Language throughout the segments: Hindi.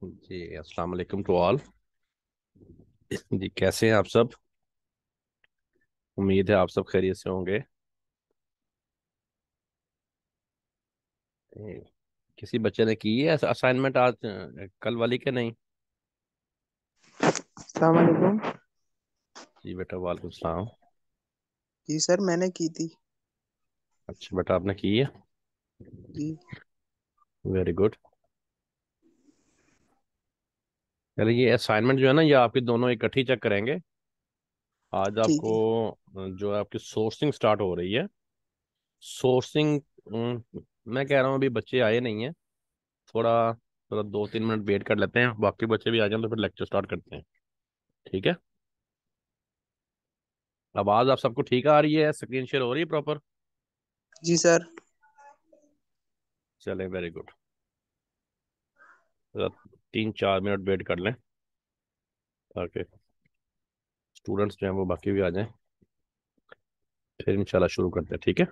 जी अस्सलाम वालेकुम टू ऑल। जी कैसे हैं आप सब? उम्मीद है आप सब खैरियत से होंगे। ए, किसी बच्चे ने की है असाइनमेंट आज कल वाली के नहीं? अस्सलाम वालेकुम। जी बेटा वालेकुम सलाम। जी सर, मैंने की थी। अच्छा बेटा आपने की है। जी। Very good. चलिए ये असाइनमेंट जो है ना ये आपकी दोनों इकट्ठी चेक करेंगे। आज ठीक आपको है। जो है आपकी सोर्सिंग स्टार्ट हो रही है। सोर्सिंग मैं कह रहा हूँ अभी बच्चे आए नहीं हैं। थोड़ा थोड़ा 2-3 मिनट वेट कर लेते हैं, बाकी बच्चे भी आ जाएं तो फिर लेक्चर स्टार्ट करते हैं। ठीक है। आवाज आप सबको ठीक आ रही है? स्क्रीन शेयर हो रही है प्रॉपर? जी सर। चले वेरी गुड। 3-4 मिनट वेट कर लें ताकि स्टूडेंट्स जो हैं वो बाकी भी आ जाएं, फिर इंशाल्लाह शुरू करते हैं। ठीक है।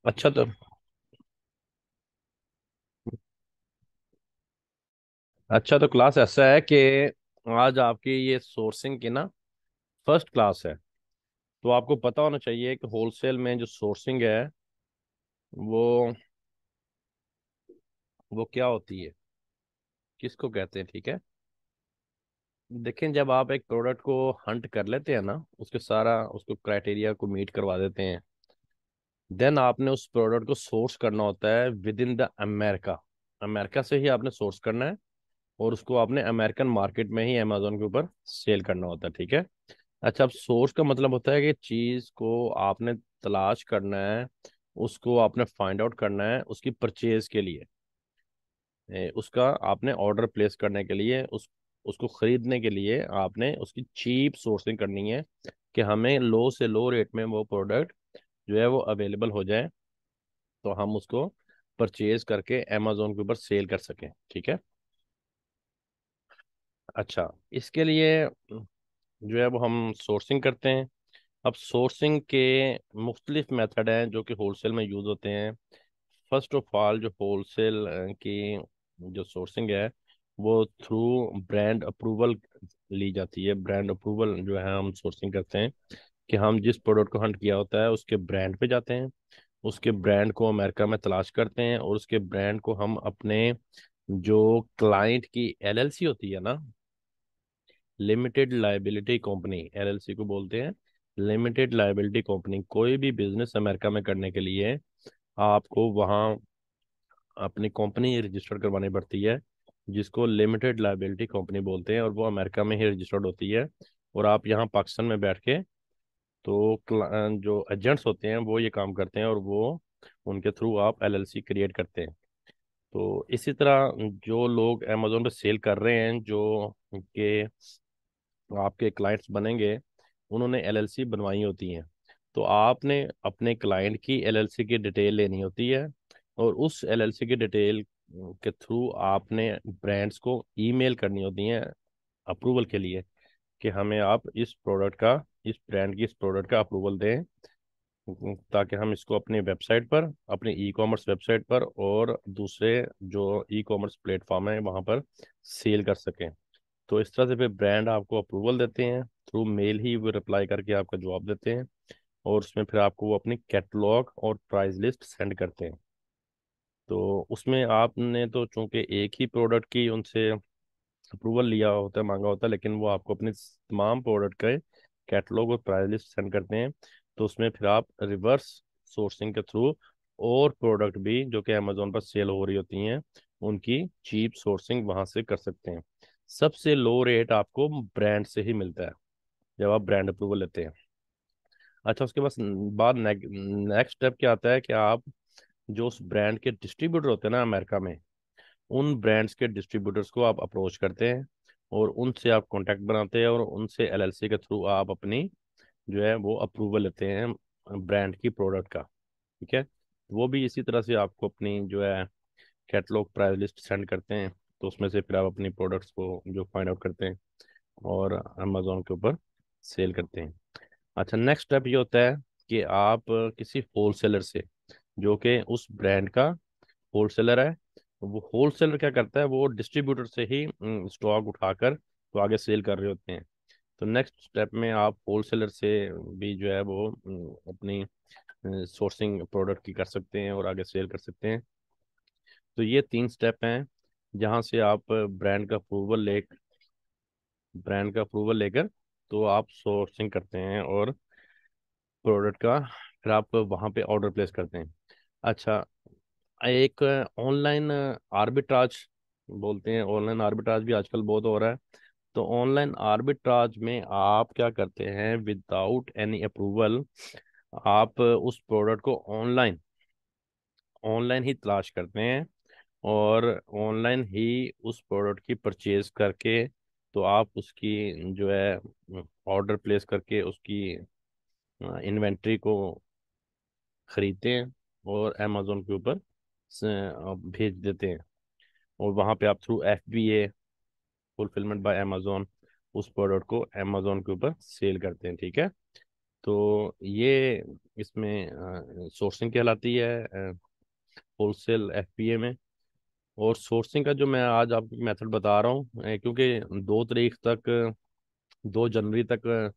अच्छा तो क्लास ऐसा है कि आज आपकी ये सोर्सिंग की ना फर्स्ट क्लास है। तो आपको पता होना चाहिए कि होलसेल में जो सोर्सिंग है वो वो क्या होती है, किसको कहते हैं। ठीक है। देखें जब आप एक प्रोडक्ट को हंट कर लेते हैं ना, उसके सारा उसको क्राइटेरिया को मीट करवा देते हैं, देन आपने उस प्रोडक्ट को सोर्स करना होता है with in the America. America से ही आपने सोर्स करना है और उसको आपने अमेरिकन मार्केट में ही अमेजोन के ऊपर सेल करना होता है। ठीक है। अच्छा, अब सोर्स का मतलब होता है कि चीज को आपने तलाश करना है, उसको आपने फाइंड आउट करना है उसकी परचेज के लिए। उसका आपने ऑर्डर प्लेस करने के लिए, उसको खरीदने के लिए आपने उसकी चीप सोर्सिंग करनी है कि हमें लो से लो रेट में वो प्रोडक्ट जो है वो अवेलेबल हो जाए, तो हम उसको परचेज करके अमेजोन के ऊपर सेल कर सकें। ठीक है। अच्छा, इसके लिए जो है वो हम सोर्सिंग करते हैं। अब सोर्सिंग के मुख्तलिफ मेथड हैं जो कि होलसेल में यूज़ होते हैं। फर्स्ट ऑफ ऑल जो होलसेल की जो सोर्सिंग है वो थ्रू ब्रांड अप्रूवल ली जाती है। ब्रांड अप्रूवल जो है हम सोर्सिंग करते हैं कि हम जिस प्रोडक्ट को हंट किया होता है उसके ब्रांड पे जाते हैं, उसके ब्रांड को अमेरिका में तलाश करते हैं और उसके ब्रांड को हम अपने जो क्लाइंट की एलएलसी होती है ना, लिमिटेड लाइबिलिटी कंपनी, एलएलसी को बोलते हैं लिमिटेड लाइबिलिटी कंपनी। कोई भी बिजनेस अमेरिका में करने के लिए आपको वहाँ अपनी कंपनी रजिस्टर करवानी पड़ती है जिसको लिमिटेड लाइबिलिटी कंपनी बोलते हैं, और वो अमेरिका में ही रजिस्टर्ड होती है। और आप यहाँ पाकिस्तान में बैठ के तो जो एजेंट्स होते हैं वो ये काम करते हैं और वो उनके थ्रू आप एलएलसी क्रिएट करते हैं। तो इसी तरह जो लोग अमेजोन पे सेल कर रहे हैं, जो के आपके क्लाइंट्स बनेंगे, उन्होंने एलएलसी बनवाई होती हैं। तो आपने अपने क्लाइंट की एलएलसी की डिटेल लेनी होती है और उस एलएलसी की डिटेल के थ्रू आपने ब्रांड्स को ईमेल करनी होती है अप्रूवल के लिए, कि हमें आप इस प्रोडक्ट का, इस ब्रांड की इस प्रोडक्ट का अप्रूवल दें, ताकि हम इसको अपनी वेबसाइट पर, अपने ई कॉमर्स वेबसाइट पर और दूसरे जो ई कॉमर्स प्लेटफॉर्म है वहाँ पर सेल कर सकें। तो इस तरह से फिर ब्रांड आपको अप्रूवल देते हैं, थ्रू मेल ही वो रिप्लाई करके आपका जवाब देते हैं, और उसमें फिर आपको वो अपनी कैटलॉग और प्राइस लिस्ट सेंड करते हैं। तो उसमें आपने तो चूंकि एक ही प्रोडक्ट की उनसे अप्रूवल लिया होता है, मांगा होता है, लेकिन वो आपको अपने तमाम प्रोडक्ट का कैटलॉग और प्राइस लिस्ट सेंड करते हैं। तो उसमें फिर आप रिवर्स सोर्सिंग के थ्रू और प्रोडक्ट भी जो कि अमेजोन पर सेल हो रही होती हैं उनकी चीप सोर्सिंग वहां से कर सकते हैं। सबसे लो रेट आपको ब्रांड से ही मिलता है जब आप ब्रांड अप्रूवल लेते हैं। अच्छा, उसके बाद नेक्स्ट स्टेप क्या आता है कि आप जो उस ब्रांड के डिस्ट्रीब्यूटर होते हैं ना अमेरिका में, उन ब्रांड्स के डिस्ट्रीब्यूटर्स को आप अप्रोच करते हैं और उनसे आप कांटेक्ट बनाते हैं, और उनसे एलएलसी के थ्रू आप अपनी जो है वो अप्रूवल लेते हैं ब्रांड की प्रोडक्ट का। ठीक है, वो भी इसी तरह से आपको अपनी जो है कैटलॉग प्राइस लिस्ट सेंड करते हैं। तो उसमें से फिर आप अपनी प्रोडक्ट्स को जो फाइंड आउट करते हैं और अमेजोन के ऊपर सेल करते हैं। अच्छा, नेक्स्ट स्टेप ये होता है कि आप किसी होलसेलर से, जो कि उस ब्रांड का होलसेलर है, वो होलसेलर क्या करता है, वो डिस्ट्रीब्यूटर से ही स्टॉक उठाकर तो आगे सेल कर रहे होते हैं। तो नेक्स्ट स्टेप में आप होलसेलर से भी जो है वो अपनी सोर्सिंग प्रोडक्ट की कर सकते हैं और आगे सेल कर सकते हैं। तो ये 3 स्टेप हैं जहाँ से आप ब्रांड का अप्रूवल लेकर तो आप सोर्सिंग करते हैं और प्रोडक्ट का फिर आप वहाँ पे ऑर्डर प्लेस करते हैं। अच्छा, एक ऑनलाइन आर्बिट्राज बोलते हैं, ऑनलाइन आर्बिट्राज भी आजकल बहुत हो रहा है। तो ऑनलाइन आर्बिट्राज में आप क्या करते हैं, विदाउट एनी अप्रूवल आप उस प्रोडक्ट को ऑनलाइन ऑनलाइन ही तलाश करते हैं और ऑनलाइन ही उस प्रोडक्ट की परचेज करके तो आप उसकी जो है ऑर्डर प्लेस करके उसकी इन्वेंट्री को खरीदते हैं और अमेजोन के ऊपर भेज देते हैं। और वहाँ पे आप through FBA, fulfilment bye Amazon, उस प्रोडक्ट को अमेजोन के ऊपर सेल करते हैं। ठीक है, तो ये इसमें सोर्सिंग कहलाती है होलसेल FBA में। और सोर्सिंग का जो मैं आज आपको मेथड बता रहा हूँ, क्योंकि 2 तारीख तक, 2 जनवरी तक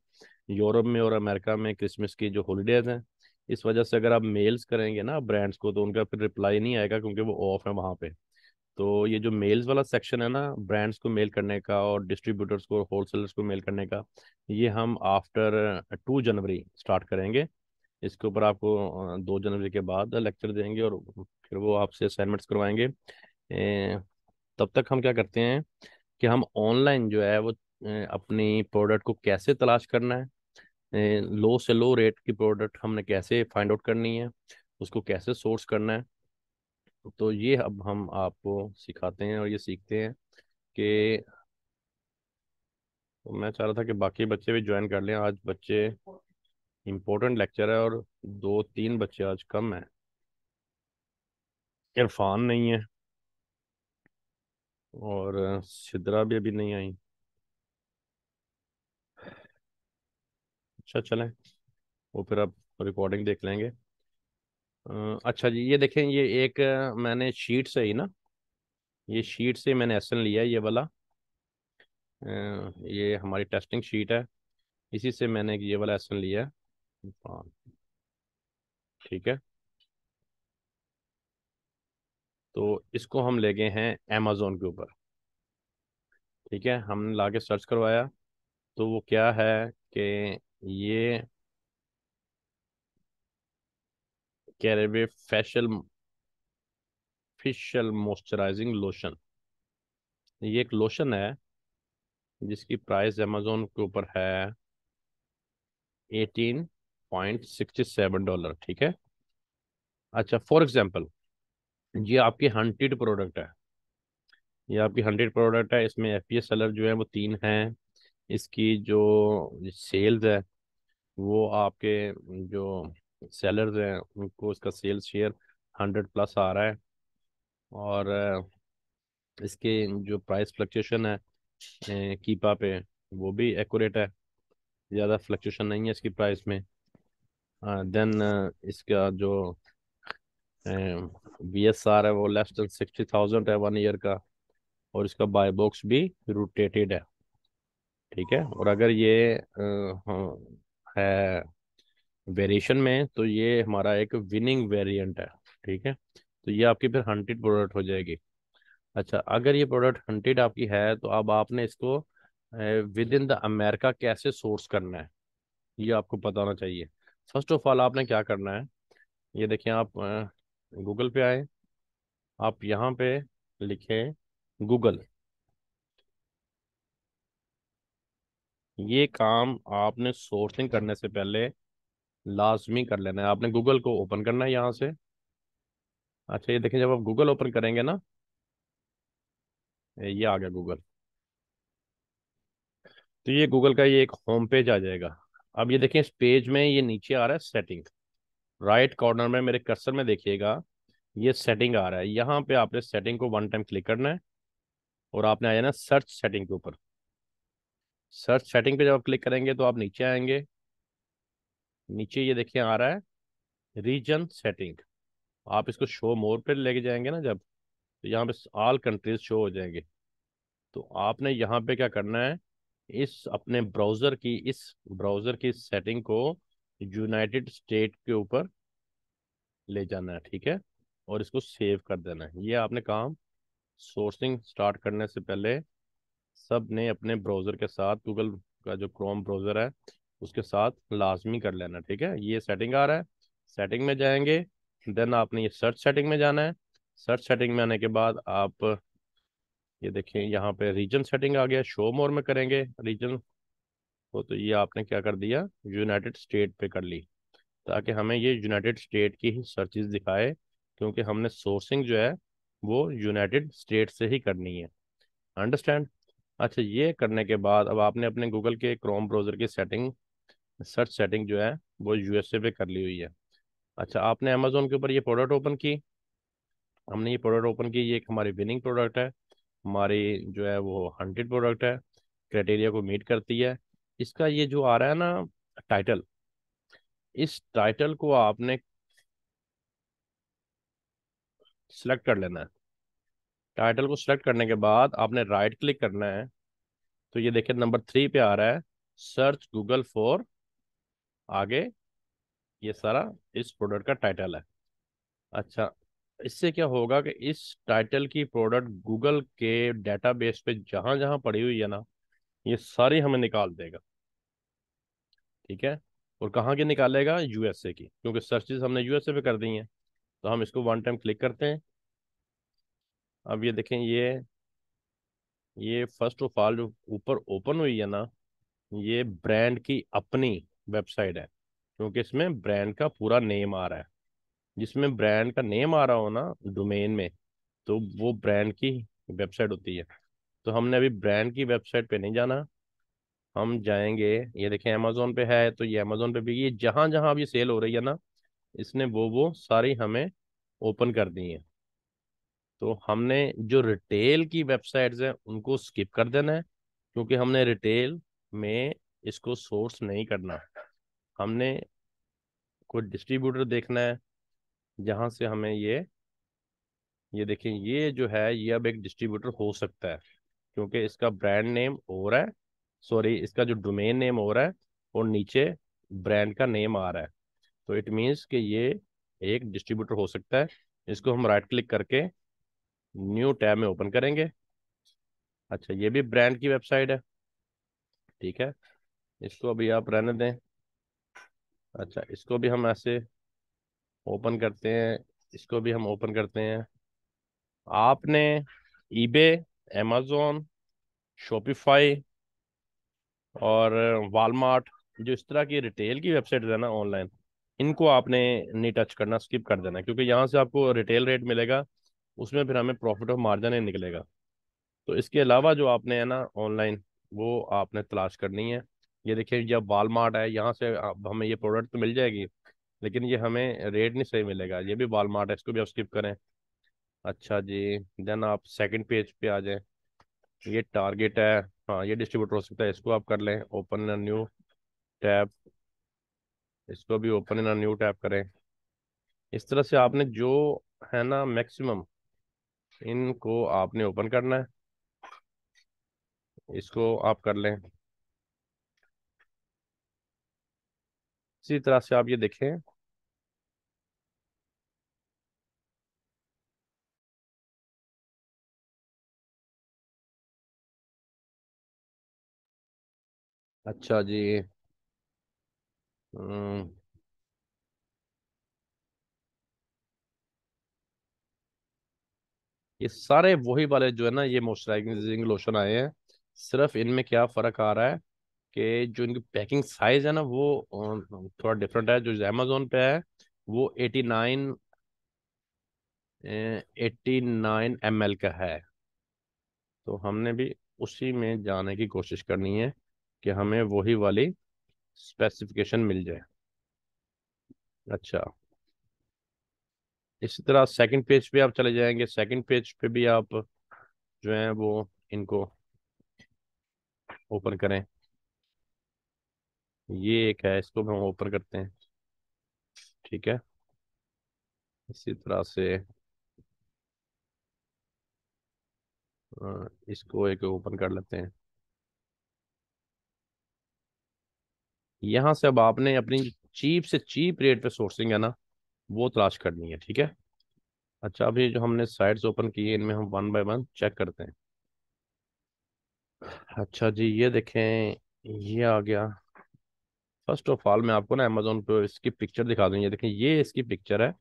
यूरोप में और अमेरिका में क्रिसमस की जो हॉलीडेज हैं, इस वजह से अगर आप मेल्स करेंगे ना ब्रांड्स को तो उनका फिर रिप्लाई नहीं आएगा, क्योंकि वो ऑफ है वहाँ पे। तो ये जो मेल्स वाला सेक्शन है ना ब्रांड्स को मेल करने का और डिस्ट्रीब्यूटर्स को, होलसेलर्स को मेल करने का, ये हम आफ्टर 2 जनवरी स्टार्ट करेंगे। इसके ऊपर आपको 2 जनवरी के बाद लेक्चर देंगे और फिर वो आपसे असाइनमेंट्स करवाएंगे। तब तक हम क्या करते हैं कि हम ऑनलाइन जो है वो अपनी प्रोडक्ट को कैसे तलाश करना है, लो से लो रेट की प्रोडक्ट हमने कैसे फाइंड आउट करनी है, उसको कैसे सोर्स करना है। तो ये अब हम आपको सिखाते हैं और ये सीखते हैं कि, तो मैं चाह रहा था कि बाकी बच्चे भी ज्वाइन कर लें। आज बच्चे, इम्पोर्टेंट लेक्चर है और 2-3 बच्चे आज कम है। इरफान नहीं है और सिद्रा भी अभी नहीं आई। अच्छा चलें, वो फिर अब रिकॉर्डिंग देख लेंगे। अच्छा जी, ये देखें, ये एक मैंने शीट से ही ना, ये शीट से मैंने एसन लिया है ये वाला। ये हमारी टेस्टिंग शीट है, इसी से मैंने ये वाला एसन लिया है। हाँ, ठीक है। तो इसको हम ले गए हैं अमेजोन के ऊपर। ठीक है, हमने लाके सर्च करवाया। तो वो क्या है कि ये कैरेबे फेशियल मॉइस्चराइजिंग लोशन, ये एक लोशन है जिसकी प्राइस अमेजोन के ऊपर है $18.67। ठीक है। अच्छा, फॉर एग्जाम्पल, ये आपकी हंटेड प्रोडक्ट है, ये आपकी हंड्रेड प्रोडक्ट है। इसमें FBA सेलर जो है वो 3 हैं। इसकी जो सेल्स है वो आपके जो सेलर्स हैं उनको इसका सेल्स शेयर 100+ आ रहा है। और इसके जो प्राइस फ्लक्चुएशन है कीपा पे, वो भी एक्यूरेट है, ज़्यादा फ्लक्चुएशन नहीं है इसकी प्राइस में। देन इसका जो BSR है वो लेस देन 60,000 है 1 ईयर का। और इसका बाय बॉक्स भी रोटेटेड है। ठीक है। और अगर ये हाँ, है वेरिएशन में, तो ये हमारा एक विनिंग वेरिएंट है। ठीक है। तो ये आपकी फिर हंटेड प्रोडक्ट हो जाएगी। अच्छा, अगर ये प्रोडक्ट हंटेड आपकी है, तो अब आपने इसको विद इन द अमेरिका कैसे सोर्स करना है, ये आपको पता होना चाहिए। फर्स्ट ऑफ ऑल आपने क्या करना है, ये देखिए आप गूगल पे आए, आप यहाँ पे लिखें गूगल। ये काम आपने सोर्सिंग करने से पहले लाजमी कर लेना है। आपने गूगल को ओपन करना है यहाँ से। अच्छा, ये देखें, जब आप गूगल ओपन करेंगे ना, ये आ गया गूगल। तो ये गूगल का ये एक होम पेज आ जाएगा। अब ये देखें, इस पेज में ये नीचे आ रहा है सेटिंग, राइट कॉर्नर में मेरे कर्सर में देखिएगा, ये सेटिंग आ रहा है। यहाँ पे आपने सेटिंग को 1 टाइम क्लिक करना है, और आपने आ जाना सर्च सेटिंग के ऊपर। सर्च सेटिंग पे जब आप क्लिक करेंगे तो आप नीचे आएंगे। नीचे ये देखिए आ रहा है रीजन सेटिंग। आप इसको शो मोर पे लेके जाएंगे ना जब, तो यहाँ पे ऑल कंट्रीज शो हो जाएंगे। तो आपने यहाँ पे क्या करना है, इस अपने ब्राउजर की सेटिंग को यूनाइटेड स्टेट के ऊपर ले जाना है। ठीक है। और इसको सेव कर देना है। ये आपने काम सोर्सिंग स्टार्ट करने से पहले सब ने अपने ब्राउजर के साथ, गूगल का जो क्रोम ब्राउजर है उसके साथ लाजमी कर लेना। ठीक है। ये सेटिंग आ रहा है, सेटिंग में जाएंगे। देन आपने ये सर्च सेटिंग में जाना है। सर्च सेटिंग में आने के बाद आप ये देखें, यहाँ पे रीजन सेटिंग आ गया, शो मोर में करेंगे रीजन को, तो ये आपने क्या कर दिया, यूनाइटेड स्टेट पे कर ली, ताकि हमें ये यूनाइटेड स्टेट की ही सर्चेज दिखाए, क्योंकि हमने सोर्सिंग जो है वो यूनाइटेड स्टेट से ही करनी है। अंडरस्टैंड। अच्छा, ये करने के बाद अब आपने अपने गूगल के क्रोम ब्राउजर की सेटिंग, सर्च सेटिंग जो है वो USA पे कर ली हुई है। अच्छा, आपने अमेजोन के ऊपर ये प्रोडक्ट ओपन की, हमने ये प्रोडक्ट ओपन की, ये एक हमारी विनिंग प्रोडक्ट है, हमारी जो है वो हंटेड प्रोडक्ट है, क्राइटेरिया को मीट करती है। इसका ये जो आ रहा है ना टाइटल, इस टाइटल को आपने सिलेक्ट कर लेना है। टाइटल को सिलेक्ट करने के बाद आपने राइट क्लिक करना है। तो ये देखिए नंबर 3 पे आ रहा है सर्च गूगल फॉर, आगे ये सारा इस प्रोडक्ट का टाइटल है। अच्छा, इससे क्या होगा कि इस टाइटल की प्रोडक्ट गूगल के डेटाबेस पे जहां जहां पड़ी हुई है ना, ये सारी हमें निकाल देगा। ठीक है। और कहाँ की निकालेगा, USA की, क्योंकि सर्चेज हमने USA पे कर दी हैं। तो हम इसको 1 टाइम क्लिक करते हैं। अब ये देखें, ये फर्स्ट ऑफ ऑल जो ऊपर ओपन हुई है ना, ये ब्रांड की अपनी वेबसाइट है, क्योंकि इसमें ब्रांड का पूरा नेम आ रहा है। जिसमें ब्रांड का नेम आ रहा हो ना डोमेन में, तो वो ब्रांड की वेबसाइट होती है। तो हमने अभी ब्रांड की वेबसाइट पे नहीं जाना, हम जाएंगे, ये देखें अमेजोन पे है, तो ये अमेजोन पे भी ये जहां जहां अब ये सेल हो रही है ना, इसने वो सारी हमें ओपन कर दी है। तो हमने जो रिटेल की वेबसाइट्स हैं उनको स्किप कर देना है, क्योंकि हमने रिटेल में इसको सोर्स नहीं करना। हमने कोई डिस्ट्रीब्यूटर देखना है जहां से हमें ये देखें, ये जो है ये अब एक डिस्ट्रीब्यूटर हो सकता है, क्योंकि इसका ब्रांड नेम हो रहा है, सॉरी इसका जो डोमेन नेम हो रहा है, और नीचे ब्रांड का नेम आ रहा है। तो इट मीन्स कि ये एक डिस्ट्रीब्यूटर हो सकता है। इसको हम राइट क्लिक करके न्यू टैब में ओपन करेंगे। अच्छा, ये भी ब्रांड की वेबसाइट है। ठीक है। इसको अभी आप रहने दें। अच्छा, इसको भी हम ऐसे ओपन करते हैं, इसको भी हम ओपन करते हैं। आपने ईबे, amazon, शॉपिफाई और वालमार्ट, जो इस तरह की रिटेल की वेबसाइट है ना ऑनलाइन, इनको आपने नहीं टच करना, स्किप कर देना, क्योंकि यहाँ से आपको रिटेल रेट मिलेगा, उसमें फिर हमें प्रॉफिट ऑफ मार्जिन नहीं निकलेगा। तो इसके अलावा जो आपने है ना ऑनलाइन, वो आपने तलाश करनी है। ये देखिए, जब वालमार्ट है, यहाँ से हमें ये प्रोडक्ट तो मिल जाएगी, लेकिन ये हमें रेट नहीं सही मिलेगा। ये भी वॉलमार्ट है, इसको भी आप स्किप करें। अच्छा जी, देन आप सेकंड पेज पे आ जाएं। ये टारगेट है। हाँ, ये डिस्ट्रीब्यूटर हो सकता है, इसको आप कर लें ओपन इन न्यू टैब। इसको भी ओपन इन न्यू टैब करें। इस तरह से आपने जो है ना मैक्सिमम, इनको आपने ओपन करना है। इसको आप कर लें। इसी तरह से आप ये देखें। अच्छा जी। हम्म, ये सारे वही वाले जो है ना, ये मॉइस्चराइजिंग लोशन आए हैं। सिर्फ इनमें क्या फ़र्क आ रहा है कि जो इनकी पैकिंग साइज है ना, वो थोड़ा डिफरेंट है। जो अमेजोन पे है वो 89 का है। तो हमने भी उसी में जाने की कोशिश करनी है कि हमें वही वाली स्पेसिफिकेशन मिल जाए। अच्छा, इसी तरह सेकंड पेज पे आप चले जाएंगे। सेकंड पेज पे भी आप जो है वो इनको ओपन करें। ये एक है, इसको भी हम ओपन करते हैं। ठीक है, इसी तरह से इसको एक ओपन कर लेते हैं। यहाँ से अब आपने अपनी चीप से चीप रेट पे सोर्सिंग है ना, वो तलाश करनी है। ठीक है। अच्छा, अभी जो हमने साइट्स ओपन की है, इनमें हम वन बाय वन चेक करते हैं। अच्छा जी, ये देखें, ये आ गया। फर्स्ट ऑफ ऑल मैं आपको ना अमेजोन पे इसकी पिक्चर दिखा दूँ। ये देखें, ये इसकी पिक्चर है।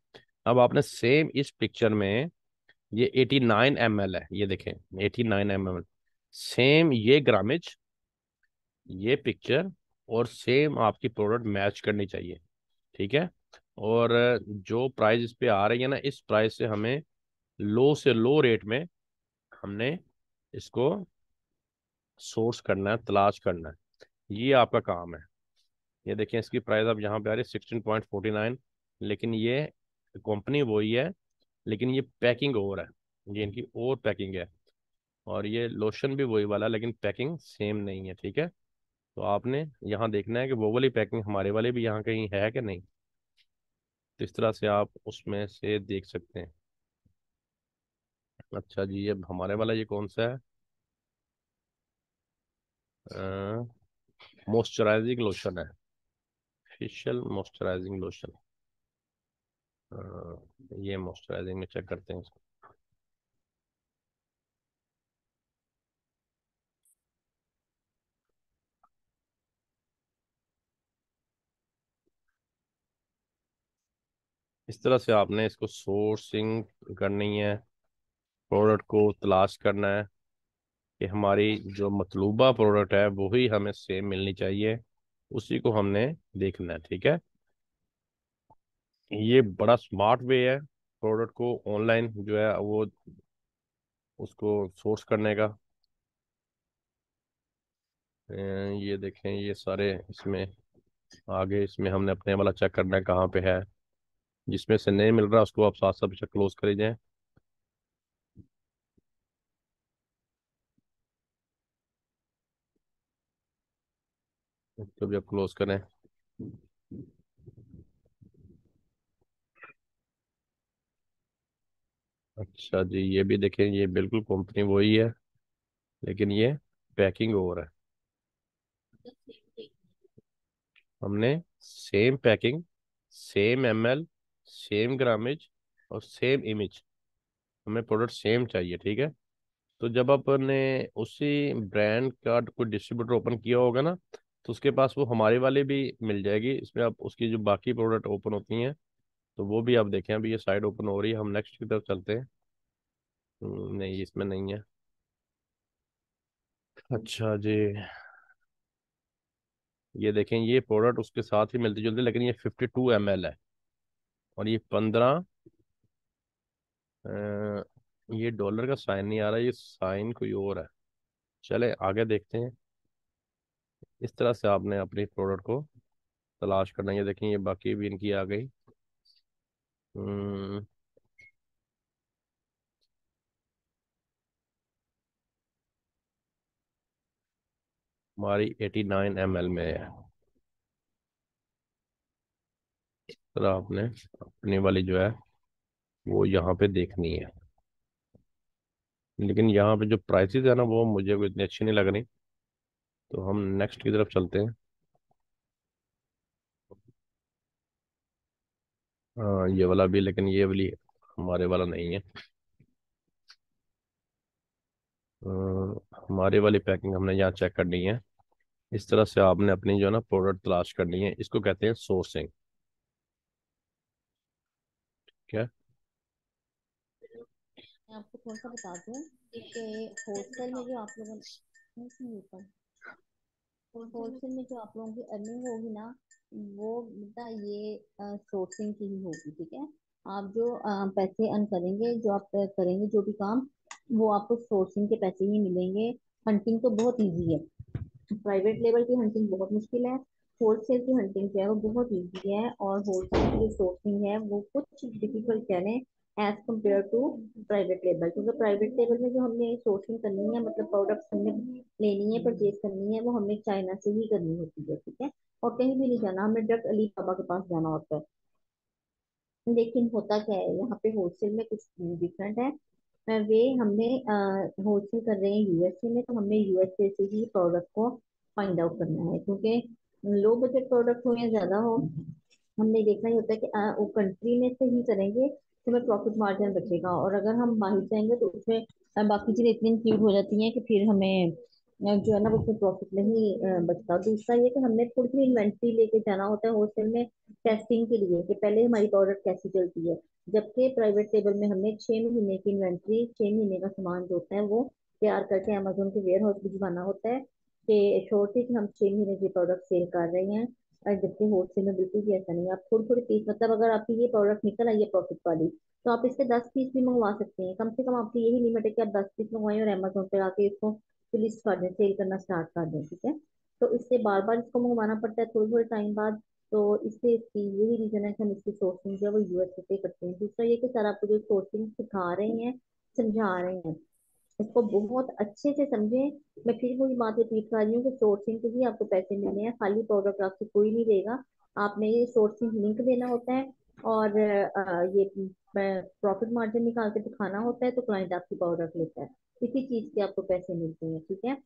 अब आपने सेम इस पिक्चर में, ये 89 ml है, ये देखें 89 ml। सेम ये ग्रामेज, ये पिक्चर, और सेम आपकी प्रोडक्ट मैच करनी चाहिए। ठीक है। और जो प्राइस इस पे आ रही है ना, इस प्राइस से हमें लो से लो रेट में हमने इसको सोर्स करना है, तलाश करना है। ये आपका काम है। ये देखिए, इसकी प्राइस अब यहाँ पे आ रही है 16.49। लेकिन ये कंपनी वही है, लेकिन ये पैकिंग और है। ये इनकी और पैकिंग है। और ये लोशन भी वही वाला, लेकिन पैकिंग सेम नहीं है। ठीक है। तो आपने यहाँ देखना है कि वो वाली पैकिंग हमारे वाले भी यहाँ कहीं है कि नहीं। तो इस तरह से आप उसमें से देख सकते हैं। अच्छा जी, ये हमारे वाला ये कौन सा है? मॉइस्चराइजिंग लोशन है। Facial moisturising lotion. ये मॉइस्चराइजिंग में चेक करते हैं इसको। इस तरह से आपने इसको सोर्सिंग करनी है, प्रोडक्ट को तलाश करना है कि हमारी जो मतलूबा प्रोडक्ट है वही हमें सेम मिलनी चाहिए। उसी को हमने देखना है। ठीक है। ये बड़ा स्मार्ट वे है प्रोडक्ट को ऑनलाइन जो है वो उसको सोर्स करने का। ये देखें, ये सारे इसमें आगे, इसमें हमने अपने वाला चेक करना है कहाँ पे है। जिसमें से नहीं मिल रहा उसको आप साथ साथ क्लोज कर जाएं। इसको भी आप क्लोज करें। अच्छा जी, ये भी देखें, ये बिल्कुल कंपनी वही है, लेकिन ये पैकिंग और है। हमने same packing, same ML, same grammage और सेम इमेज, हमें प्रोडक्ट सेम चाहिए। ठीक है। तो जब आपने उसी ब्रांड का कोई डिस्ट्रीब्यूटर ओपन किया होगा ना, तो उसके पास वो हमारे वाले भी मिल जाएगी। इसमें आप उसकी जो बाकी प्रोडक्ट ओपन होती हैं, तो वो भी आप देखें। अभी ये साइड ओपन हो रही है, हम नेक्स्ट की तरफ चलते हैं। नहीं, इसमें नहीं है। अच्छा जी, ये देखें, ये प्रोडक्ट उसके साथ ही मिलती जुलती, लेकिन ये 52 ml है। और ये 15, ये डॉलर का साइन नहीं आ रहा, ये साइन कोई और है। चले आगे देखते हैं। इस तरह से आपने अपनी प्रोडक्ट को तलाश करना। ये देखें, ये बाकी भी इनकी आ गई। हम्म, हमारी 89 ml में है। तो आपने अपनी वाली जो है वो यहाँ पे देखनी है। लेकिन यहाँ पे जो प्राइसेस है ना, वो मुझे कोई इतनी अच्छी नहीं लग रही। तो हम नेक्स्ट की तरफ चलते हैं। हाँ, ये वाला भी, लेकिन ये वाली हमारे वाला नहीं है। हमारे वाली पैकिंग हमने यहाँ चेक करनी है। इस तरह से आपने अपनी जो है ना प्रोडक्ट तलाश करनी है। इसको कहते हैं सोर्सिंग। क्या? मैं आपको थोड़ा सा बता दूं कि होलसेल में जो आप लोगों ने होलसेल में जो आप लोगों की अर्निंग होगी ना, वो बेटा ये सोर्सिंग की ही होगी, ठीक है। आप जो पैसे अर्न करेंगे, जो आप करेंगे जो भी काम, वो आपको सोर्सिंग के पैसे ही मिलेंगे। हंटिंग तो बहुत इजी है, प्राइवेट लेवल की हंटिंग बहुत मुश्किल है। होलसेल की हंटिंग जो है वो बहुत इजी है, और होलसेल की जो सोर्सिंग है वो कुछ डिफिकल्ट कह लें as compare to private level. क्योंकि प्राइवेट लेवल में जो हमने सोर्सिंग करनी है, मतलब प्रोडक्ट्स हमने लेनी है, परचेज करनी है, वो हमें चाइना से ही करनी होती है, ठीक है। और कहीं भी नहीं जाना, हमें डायरेक्ट अली बाबा के पास जाना होता है। लेकिन होता क्या है, यहाँ पे होलसेल में कुछ डिफरेंट है। वे हमने होलसेल कर रहे हैं यूएसए में, तो हमने यूएसए से ही प्रोडक्ट को फाइंड आउट करना है। क्योंकि लो बजट प्रोडक्ट हो या ज्यादा हो, हमने देखना ही होता है कि वो कंट्री में से ही करेंगे तो हमें प्रॉफिट मार्जिन बचेगा। और अगर हम बाहर जाएंगे तो उसमें बाकी चीजें इतनी इंक्लूड हो जाती हैं कि फिर हमें जो है ना उसमें प्रॉफिट नहीं बचता। दूसरा ये कि हमने थोड़ी सी इन्वेंट्री लेके जाना होता है होलसेल में, टेस्टिंग के लिए कि पहले हमारी प्रोडक्ट कैसी चलती है। जबकि प्राइवेट लेवल में हमने 6 महीने की इन्वेंट्री, 6 महीने का सामान जो होता है वो तैयार करके अमेजोन के वेयर हाउस भिजवाना होता है कि श्योरिटी कि हम 6 महीने की प्रोडक्ट सेल कर रहे हैं। जबकि होलसेल में बिल्कुल भी ऐसा नहीं है। आप थोड़ी थोड़ी पीस, मतलब अगर आपकी ये प्रोडक्ट निकल आई है प्रॉफिट वाली, तो आप इसके 10 पीस भी मंगवा सकते हैं। कम से कम आपकी यही लिमिट है कि आप 10 पीस मंगवाएं और अमेजोन पे आके इसको लिस्ट कर दें, सेल करना स्टार्ट कर दें, ठीक है। तो इससे बार बार इसको मंगवाना पड़ता है थोड़े थोड़े टाइम बाद। तो इससे इसकी यही रीजन है कि हम इसकी सोर्सिंग जो है वो यूएसए से करते हैं। दूसरा ये कि सर आपको जो सोर्सिंग सिखा रहे हैं, समझा रहे हैं, इसको बहुत अच्छे से समझें। मैं फिर वही बात रिपीट कर रही हूँ कि सोर्सिंग के ही आपको पैसे मिलने हैं, खाली प्रोडक्ट आपसे कोई नहीं देगा। आपने ये सोर्सिंग लिंक देना होता है, और ये प्रॉफिट मार्जिन निकाल के दिखाना होता है, तो क्लाइंट आपकी प्रोडक्ट लेता है। इसी चीज के आपको पैसे मिलते हैं, ठीक है।